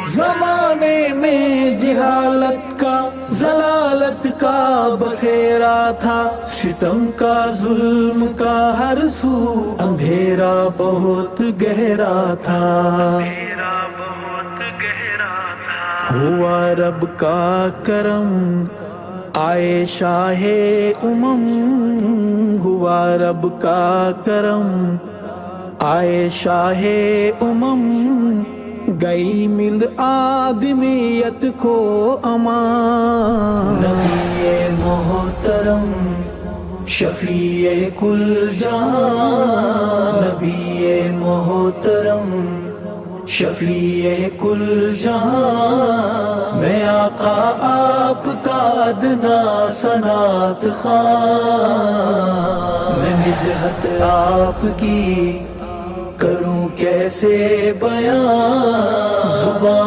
زمانے میں جہالت کا ضلالت کا بسیرا تھا، ستم کا ظلم کا ہر سو اندھیرا بہت گہرا تھا، ہوا رب کا کرم آئے شاہ ہوا رب کا کرم آئے شاہ گئی مل آدمیت کو امان، نبی محترم شفیع کل جہاں، نبی محترم شفیع کل جہاں، میں آقا آپ کا ادنا سنات خان، میں مدحت آپ کی کروں کیسے بیان، زبان